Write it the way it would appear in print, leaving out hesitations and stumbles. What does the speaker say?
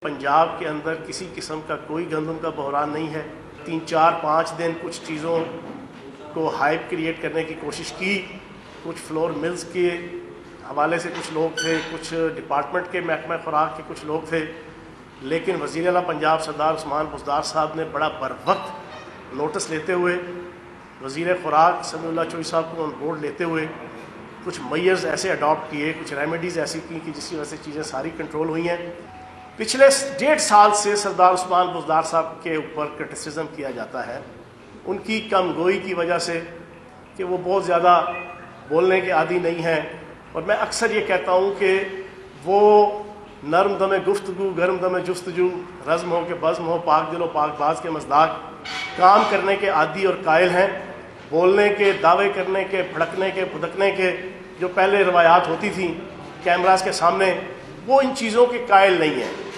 पंजाब के अंदर किसी किस्म का कोई गंदम का बहरान नहीं है। 3-4-5 दिन कुछ चीज़ों को हाइप क्रिएट करने की कोशिश की। कुछ फ्लोर मिल्स के हवाले से कुछ लोग थे, कुछ डिपार्टमेंट के महकमा खुराक के कुछ लोग थे, लेकिन वज़ीर आला पंजाब सरदार उस्मान बुज़दार साहब ने बड़ा बरवक्त नोटिस लेते हुए वज़ीर खुराक समीउल्लाह चौधरी साहब को ऑन बोर्ड लेते हुए कुछ मेयर्स ऐसे अडॉप्ट किए, कुछ रेमेडीज़ ऐसी की कि जिसकी वजह से चीज़ें सारी कंट्रोल हुई हैं। पिछले 1.5 साल से सरदार उस्मान बुज़दार साहब के ऊपर क्रिटिसिज्म किया जाता है उनकी कमगोई की वजह से कि वो बहुत ज़्यादा बोलने के आदी नहीं हैं। और मैं अक्सर ये कहता हूँ कि वो नरम दम गुफ्तगू गर्म दम जुस्तजू रज़्म हो के बज़्म हो पाक दिलो पाक बाज के मज़दाक काम करने के आदी और कायल हैं। बोलने के, दावे करने के, भड़कने के, भुदकने के जो पहले रवायात होती थी कैमरास के सामने, वो इन चीज़ों के कायल नहीं हैं।